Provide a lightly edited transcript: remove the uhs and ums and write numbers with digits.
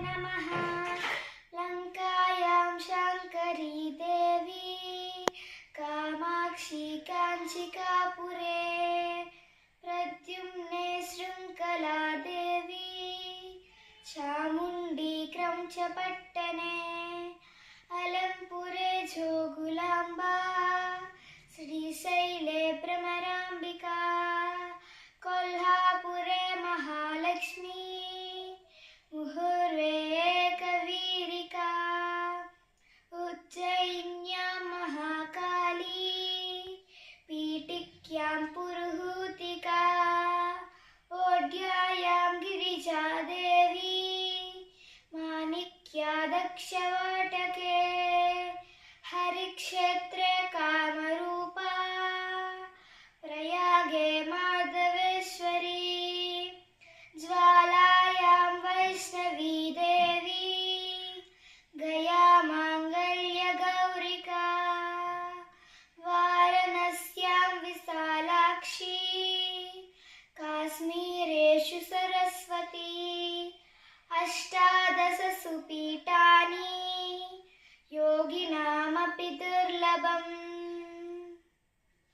नमः। लङ्कायां शाङ्करी देवी कामाक्षी काञ्चिकापुरे प्रद्युम्ने शृङ्खला देवी चामुण्डी क्रौञ्चपट्टने अलम्पुरे जोगुलाम्बा श्रीशैले भ्रमराम्बिका कोल्हापुरे महालक्ष्मी मुहुर्वे एकवीरिका उज्जयिन्यां महाकाली पीठिक्यां पुरुहूतिका ओढ्यायां गिरिजादेवी माणिक्या दक्षवाटके हरिक्षेत्रे कामरूपा प्रयागे माधवेश्वरी ज्वालायां वैष्णवी देवी गया माङ्गल्यगौरिका वाराणस्यां विशालाक्षी काश्मीरेषु सरस्वती अष्टादश सुपीठानि योगिनामपि दुर्लभम्